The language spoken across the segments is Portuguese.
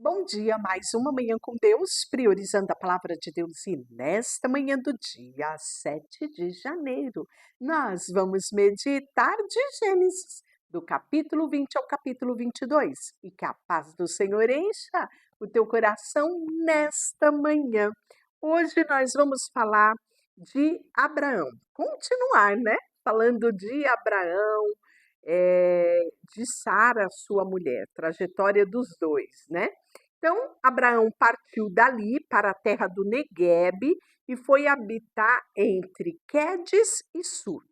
Bom dia, mais uma manhã com Deus, priorizando a palavra de Deus. E nesta manhã do dia 7 de janeiro, nós vamos meditar de Gênesis, do capítulo 20 ao capítulo 22. E que a paz do Senhor encha o teu coração nesta manhã. Hoje nós vamos falar de Abraão. Continuar, né? Falando de Abraão, de Sara, sua mulher, trajetória dos dois, né? Então, Abraão partiu dali para a terra do Neguebe e foi habitar entre Quedes e Sur.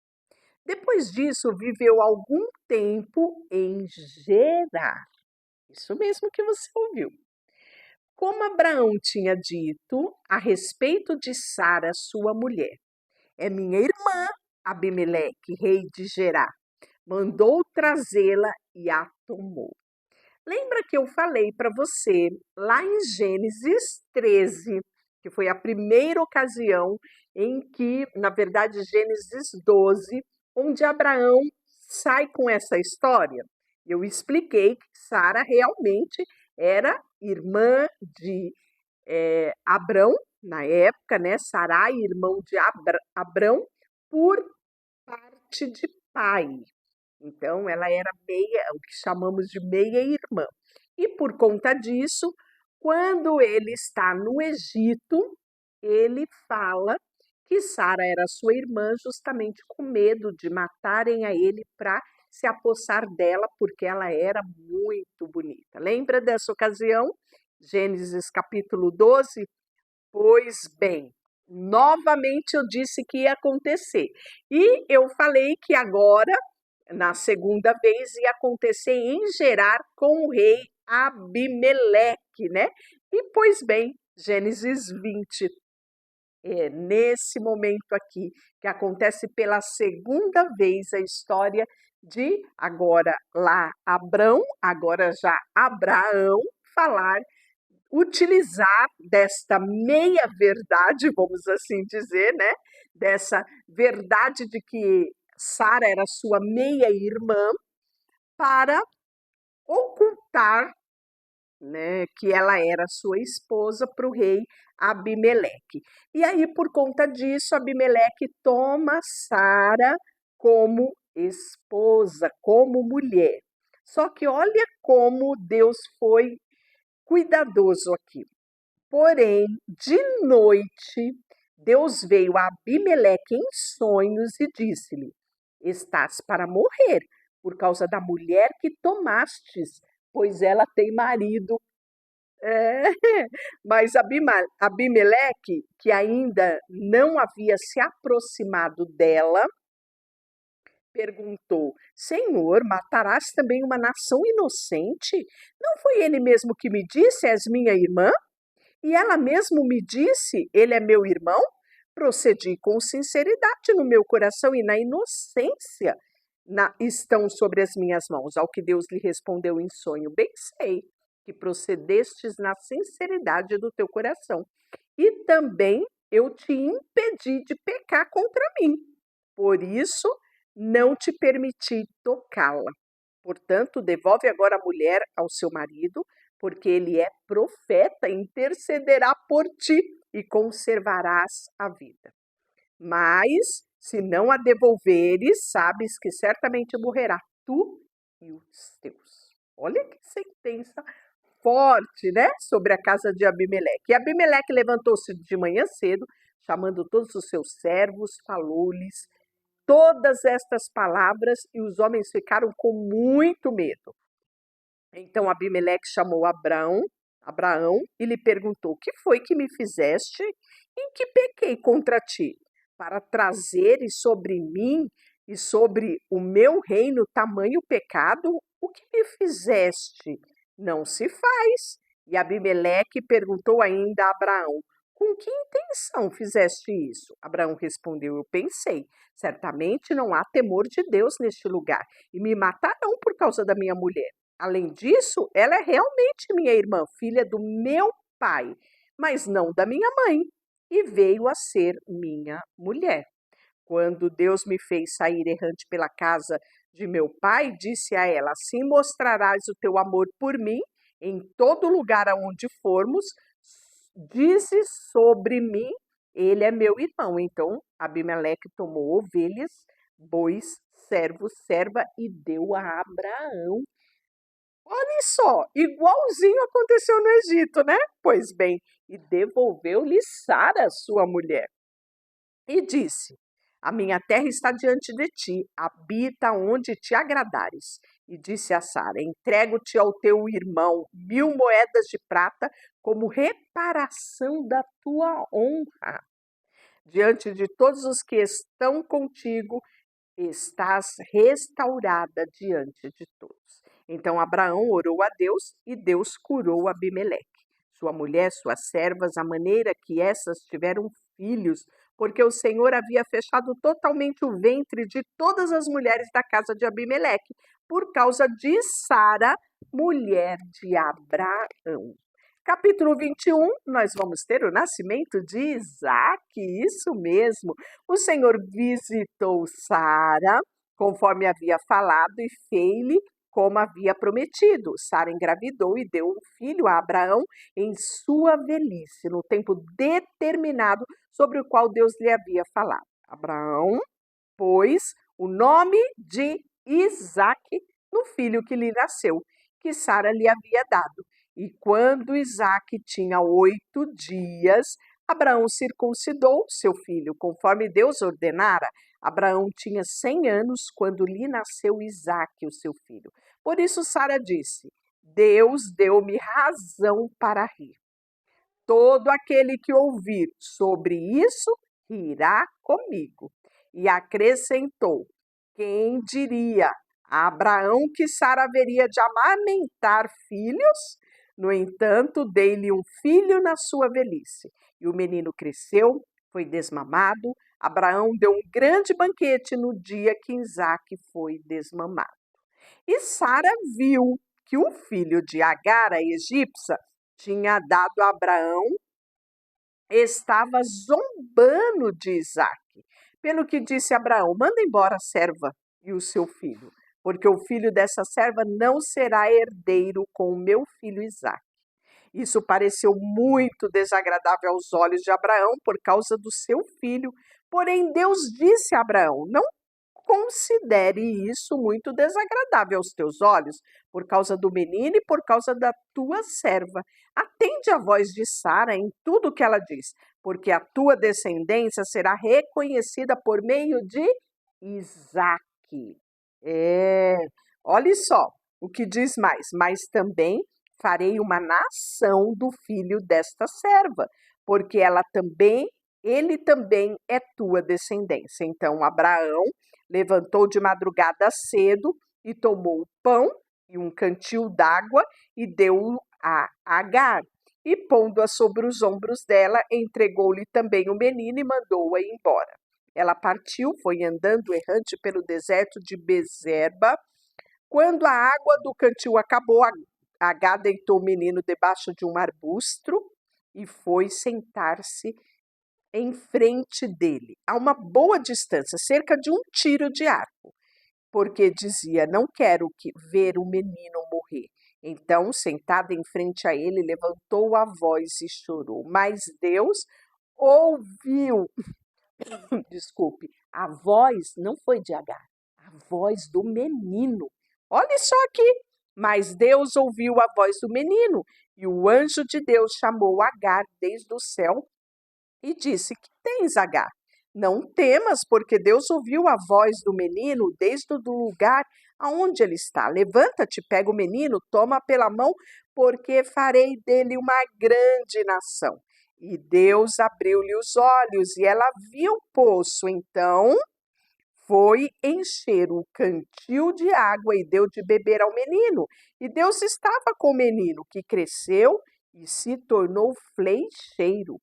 Depois disso, viveu algum tempo em Gerar. Isso mesmo que você ouviu. Como Abraão tinha dito a respeito de Sara, sua mulher, é minha irmã, Abimeleque, rei de Gerar, mandou trazê-la e a tomou. Lembra que eu falei para você lá em Gênesis 13, que foi a primeira ocasião em que, na verdade, Gênesis 12, onde Abraão sai com essa história? Eu expliquei que Sara realmente era irmã de Abrão, na época, né? Sarai, irmão de Abrão, por parte de pai. Então, ela era meia, o que chamamos de meia-irmã. E por conta disso, quando ele está no Egito, ele fala que Sara era sua irmã, justamente com medo de matarem a ele para se apossar dela, porque ela era muito bonita. Lembra dessa ocasião? Gênesis capítulo 12? Pois bem, novamente eu disse que ia acontecer. E eu falei que agora na segunda vez ia acontecer em Gerar com o rei Abimeleque, né? E pois bem, Gênesis 20, é nesse momento aqui que acontece pela segunda vez a história de agora lá Abrão, agora já Abraão, falar, utilizar desta meia verdade, vamos assim dizer, né? Dessa verdade de que Sara era sua meia-irmã, para ocultar, né, que ela era sua esposa para o rei Abimeleque. E aí, por conta disso, Abimeleque toma Sara como esposa, como mulher. Só que olha como Deus foi cuidadoso aqui. Porém, de noite, Deus veio a Abimeleque em sonhos e disse-lhe: Estás para morrer por causa da mulher que tomastes, pois ela tem marido. É, mas Abimeleque, que ainda não havia se aproximado dela, perguntou: Senhor, matarás também uma nação inocente? Não foi ele mesmo que me disse: És minha irmã? E ela mesmo me disse: Ele é meu irmão? Procedi com sinceridade no meu coração e na inocência estão sobre as minhas mãos. Ao que Deus lhe respondeu em sonho: Bem sei que procedestes na sinceridade do teu coração. E também eu te impedi de pecar contra mim. Por isso, não te permiti tocá-la. Portanto, devolve agora a mulher ao seu marido, porque ele é profeta, intercederá por ti e conservarás a vida. Mas, se não a devolveres, sabes que certamente morrerá tu e os teus. Olha que sentença forte, né? Sobre a casa de Abimeleque. E Abimeleque levantou-se de manhã cedo, chamando todos os seus servos, falou-lhes todas estas palavras e os homens ficaram com muito medo. Então Abimeleque chamou Abraão e lhe perguntou: Que foi que me fizeste? Em que pequei contra ti? Para trazeres sobre mim e sobre o meu reino tamanho pecado? O que me fizeste? Não se faz. E Abimeleque perguntou ainda a Abraão: Com que intenção fizeste isso? Abraão respondeu: Eu pensei, certamente não há temor de Deus neste lugar, e me matarão por causa da minha mulher. Além disso, ela é realmente minha irmã, filha do meu pai, mas não da minha mãe, e veio a ser minha mulher. Quando Deus me fez sair errante pela casa de meu pai, disse a ela: Assim mostrarás o teu amor por mim Em todo lugar aonde formos, dize sobre mim, ele é meu irmão. Então, Abimeleque tomou ovelhas, bois, servos, serva e deu a Abraão. Olha só, igualzinho aconteceu no Egito, né? Pois bem, e devolveu-lhe Sara, sua mulher. E disse: A minha terra está diante de ti, habita onde te agradares. E disse a Sara: Entrego-te ao teu irmão 1.000 moedas de prata como reparação da tua honra. Diante de todos os que estão contigo, estás restaurada diante de todos. Então Abraão orou a Deus e Deus curou Abimeleque, sua mulher, suas servas, a maneira que essas tiveram filhos, porque o Senhor havia fechado totalmente o ventre de todas as mulheres da casa de Abimeleque, por causa de Sara, mulher de Abraão. Capítulo 21, nós vamos ter o nascimento de Isaac, isso mesmo. O Senhor visitou Sara, conforme havia falado, e fez-lhe como havia prometido. Sara engravidou e deu um filho a Abraão em sua velhice, no tempo determinado sobre o qual Deus lhe havia falado. Abraão pôs o nome de Isaac no filho que lhe nasceu, que Sara lhe havia dado. E quando Isaac tinha 8 dias, Abraão circuncidou seu filho, conforme Deus ordenara. Abraão tinha 100 anos quando lhe nasceu Isaac, o seu filho. Por isso Sara disse: Deus deu-me razão para rir. Todo aquele que ouvir sobre isso rirá comigo. E acrescentou: Quem diria a Abraão que Sara haveria de amamentar filhos? No entanto, dei-lhe um filho na sua velhice. E o menino cresceu, foi desmamado. Abraão deu um grande banquete no dia que Isaac foi desmamado. E Sara viu que o filho de Agar, a egípcia, tinha dado a Abraão, estava zombando de Isaac. Pelo que disse Abraão: Manda embora a serva e o seu filho, porque o filho dessa serva não será herdeiro com o meu filho Isaac. Isso pareceu muito desagradável aos olhos de Abraão por causa do seu filho. Porém, Deus disse a Abraão: Não considere isso muito desagradável aos teus olhos, por causa do menino e por causa da tua serva. Atende à voz de Sara em tudo o que ela diz, porque a tua descendência será reconhecida por meio de Isaque. Olha só o que diz mais. Mas também farei uma nação do filho desta serva, porque ele também é tua descendência. Então Abraão levantou de madrugada cedo e tomou o pão e um cantil d'água e deu-o a Agar. E pondo-a sobre os ombros dela, entregou-lhe também o menino e mandou-a embora. Ela partiu, foi andando errante pelo deserto de Bezerba. Quando a água do cantil acabou, Agar deitou o menino debaixo de um arbusto e foi sentar-se em frente dele, a uma boa distância, cerca de um tiro de arco, porque dizia: Não quero ver o menino morrer. Então, sentada em frente a ele, levantou a voz e chorou. Mas Deus ouviu, desculpe, a voz não foi de Agar, a voz do menino. Olha só aqui. Mas Deus ouviu a voz do menino, e o anjo de Deus chamou Agar desde o céu e disse: Que tens, Agar? Não temas, porque Deus ouviu a voz do menino desde o lugar aonde ele está. Levanta-te, pega o menino, toma pela mão, porque farei dele uma grande nação. E Deus abriu-lhe os olhos, e ela viu o poço. Então foi encher o cantil de água e deu de beber ao menino. E Deus estava com o menino, que cresceu e se tornou flecheiro.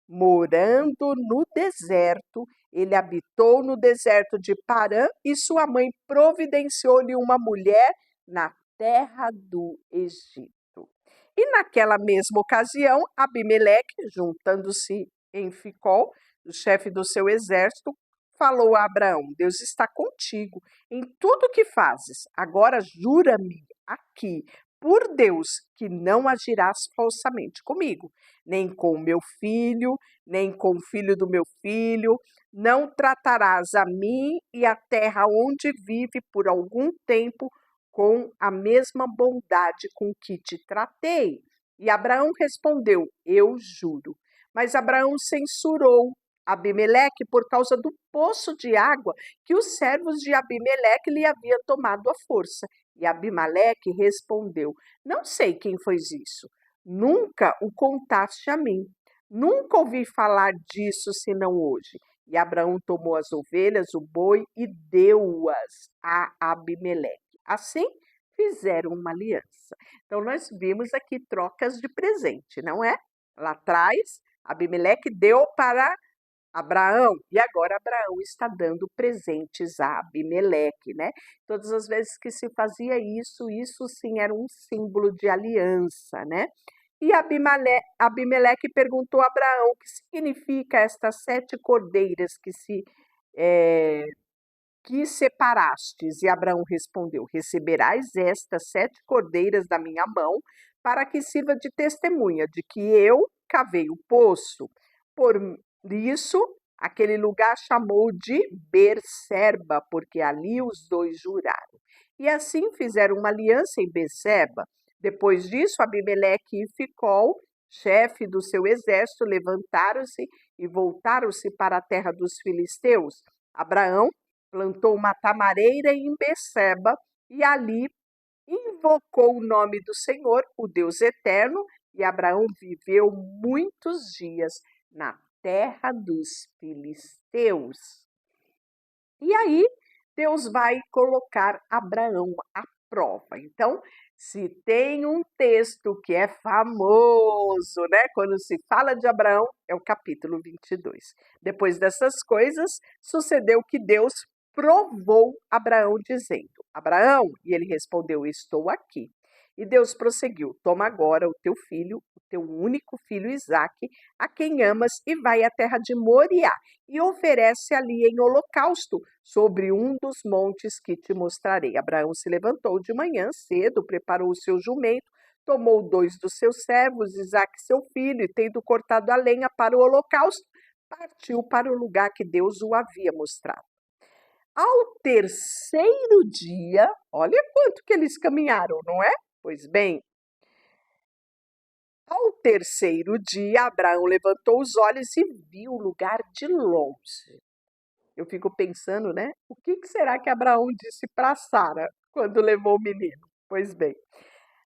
Morando no deserto, ele habitou no deserto de Parã e sua mãe providenciou-lhe uma mulher na terra do Egito. E naquela mesma ocasião, Abimeleque, juntando-se em Ficol, o chefe do seu exército, falou a Abraão: Deus está contigo em tudo o que fazes. Agora jura-me aqui, por Deus que não agirás falsamente comigo, nem com o meu filho, nem com o filho do meu filho, não tratarás a mim e a terra onde vive por algum tempo com a mesma bondade com que te tratei. E Abraão respondeu: Eu juro. Mas Abraão censurou Abimeleque por causa do poço de água que os servos de Abimeleque lhe haviam tomado à força. E Abimeleque respondeu: Não sei quem fez isso. Nunca o contaste a mim. Nunca ouvi falar disso senão hoje. E Abraão tomou as ovelhas, o boi e deu-as a Abimeleque. Assim fizeram uma aliança. Então nós vimos aqui trocas de presente, não é? Lá atrás, Abimeleque deu para Abraão, e agora Abraão está dando presentes a Abimeleque, né? Todas as vezes que se fazia isso sim era um símbolo de aliança, né? E Abimeleque perguntou a Abraão o que significa estas 7 cordeiras eh, que separastes. E Abraão respondeu: Receberás estas 7 cordeiras da minha mão, para que sirva de testemunha de que eu cavei o poço. Por isso, aquele lugar chamou de Berseba, porque ali os dois juraram. E assim fizeram uma aliança em Berseba. Depois disso, Abimeleque e Ficol, chefe do seu exército, levantaram-se e voltaram-se para a terra dos filisteus. Abraão plantou uma tamareira em Berseba e ali invocou o nome do Senhor, o Deus eterno, e Abraão viveu muitos dias na terra dos filisteus. E aí, Deus vai colocar Abraão à prova. Então, se tem um texto que é famoso, né, quando se fala de Abraão, é o capítulo 22. Depois dessas coisas, sucedeu que Deus provou Abraão, dizendo: Abraão, e ele respondeu: Estou aqui. E Deus prosseguiu: Toma agora o teu filho, o teu único filho Isaque, a quem amas, e vai à terra de Moriá, e oferece ali em holocausto sobre um dos montes que te mostrarei. Abraão se levantou de manhã cedo, preparou o seu jumento, tomou 2 dos seus servos, Isaque seu filho, e tendo cortado a lenha para o holocausto, partiu para o lugar que Deus o havia mostrado. Ao terceiro dia, olha quanto que eles caminharam, não é? Pois bem, ao terceiro dia, Abraão levantou os olhos e viu o lugar de longe. Eu fico pensando, né? O que será que Abraão disse para Sara quando levou o menino? Pois bem,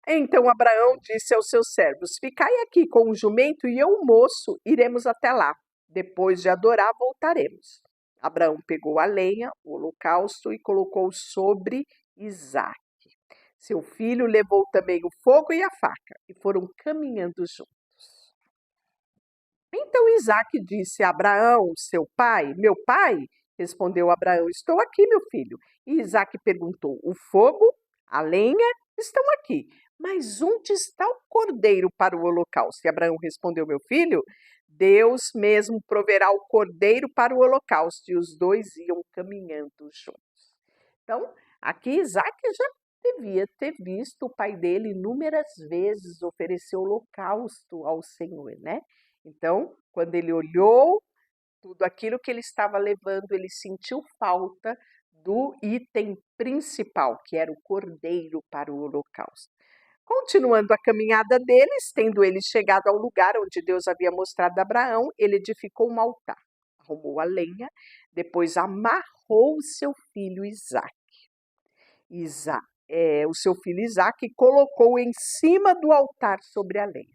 então Abraão disse aos seus servos: Ficai aqui com o jumento e eu, o moço, iremos até lá. Depois de adorar, voltaremos. Abraão pegou a lenha, o holocausto, e colocou sobre Isaque. Seu filho levou também o fogo e a faca, e foram caminhando juntos. Então Isaque disse a Abraão, seu pai: Meu pai? Respondeu Abraão: Estou aqui, meu filho. E Isaque perguntou: O fogo, a lenha estão aqui, mas onde está o cordeiro para o holocausto? E Abraão respondeu: Meu filho, Deus mesmo proverá o cordeiro para o holocausto. E os dois iam caminhando juntos. Então, aqui Isaque já devia ter visto o pai dele inúmeras vezes oferecer holocausto ao Senhor, né? Então, quando ele olhou tudo aquilo que ele estava levando, ele sentiu falta do item principal, que era o cordeiro para o holocausto. Continuando a caminhada deles, tendo eles chegado ao lugar onde Deus havia mostrado a Abraão, ele edificou um altar, arrumou a lenha, depois amarrou o seu filho Isaque. O seu filho Isaque colocou em cima do altar sobre a lenha.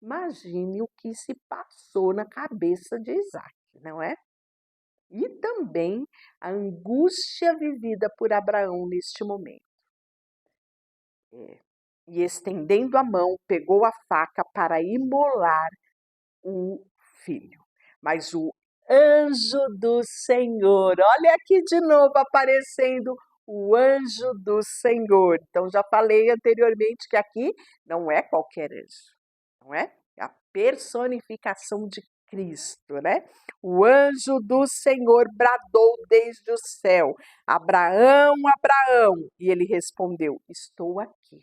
Imagine o que se passou na cabeça de Isaque, não é? E também a angústia vivida por Abraão neste momento. E estendendo a mão, pegou a faca para imolar o filho. Mas o anjo do Senhor, olha aqui de novo aparecendo o anjo do Senhor. Então, já falei anteriormente que aqui não é qualquer anjo, não é? É a personificação de Cristo, né? O anjo do Senhor bradou desde o céu: Abraão, Abraão! E ele respondeu: Estou aqui.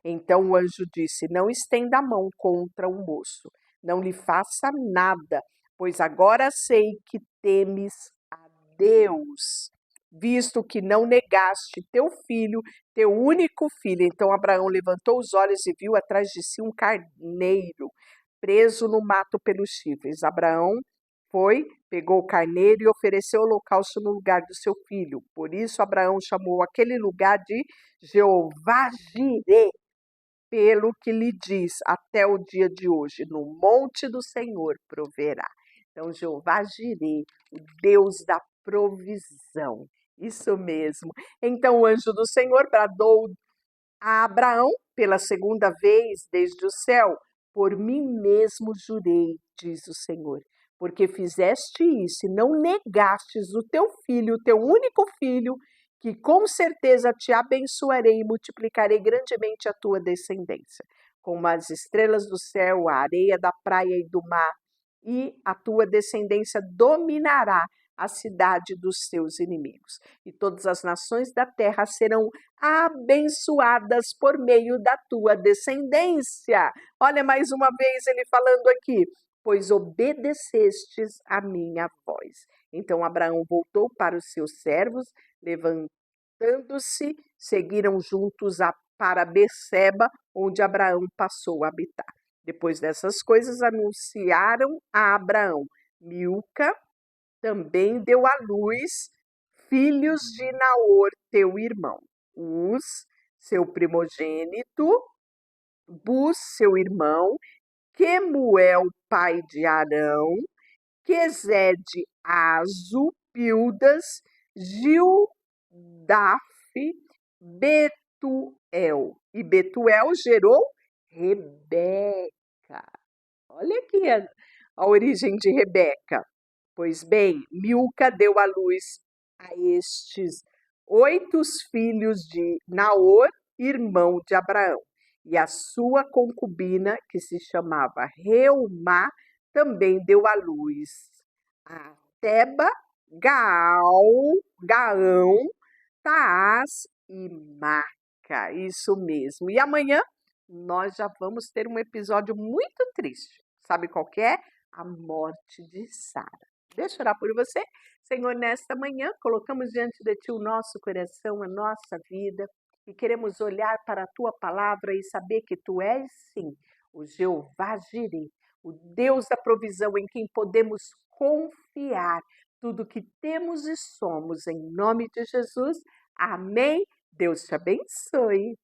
Então o anjo disse: Não estenda a mão contra o moço, não lhe faça nada, pois agora sei que temes a Deus, visto que não negaste teu filho, teu único filho. Então Abraão levantou os olhos e viu atrás de si um carneiro preso no mato pelos chifres. Abraão foi, pegou o carneiro e ofereceu o holocausto no lugar do seu filho. Por isso Abraão chamou aquele lugar de Jeová Jireh, pelo que lhe diz até o dia de hoje: no monte do Senhor proverá. Então, Jeová Jireh, o Deus da provisão. Isso mesmo. Então, o anjo do Senhor bradou a Abraão pela segunda vez desde o céu: Por mim mesmo jurei, diz o Senhor, porque fizeste isso e não negastes o teu filho, o teu único filho, que com certeza te abençoarei e multiplicarei grandemente a tua descendência, como as estrelas do céu, a areia da praia e do mar, e a tua descendência dominará a cidade dos seus inimigos. E todas as nações da terra serão abençoadas por meio da tua descendência. Olha mais uma vez ele falando aqui: pois obedecestes a minha voz. Então Abraão voltou para os seus servos, levantando-se, seguiram juntos para Berseba, onde Abraão passou a habitar. Depois dessas coisas, anunciaram a Abraão: Milca também deu à luz filhos de Naor, teu irmão, Uz, seu primogênito, Bus, seu irmão, Quemuel, pai de Arão, Quesede, Azo, Pildas, Gildaf, Betuel. E Betuel gerou Rebeca. Olha aqui a origem de Rebeca. Pois bem, Milca deu à luz a estes 8 filhos de Naor, irmão de Abraão, e a sua concubina, que se chamava Reumá, também deu à luz a Teba, Gaão, Taás e Maca. Isso mesmo. E amanhã nós já vamos ter um episódio muito triste. Sabe qual que é? A morte de Sara. Deixa eu orar por você. Senhor, nesta manhã, colocamos diante de Ti o nosso coração, a nossa vida, e queremos olhar para a Tua palavra e saber que Tu és, sim, o Jeová Jireh, o Deus da provisão em quem podemos confiar tudo que temos e somos. Em nome de Jesus, amém. Deus te abençoe.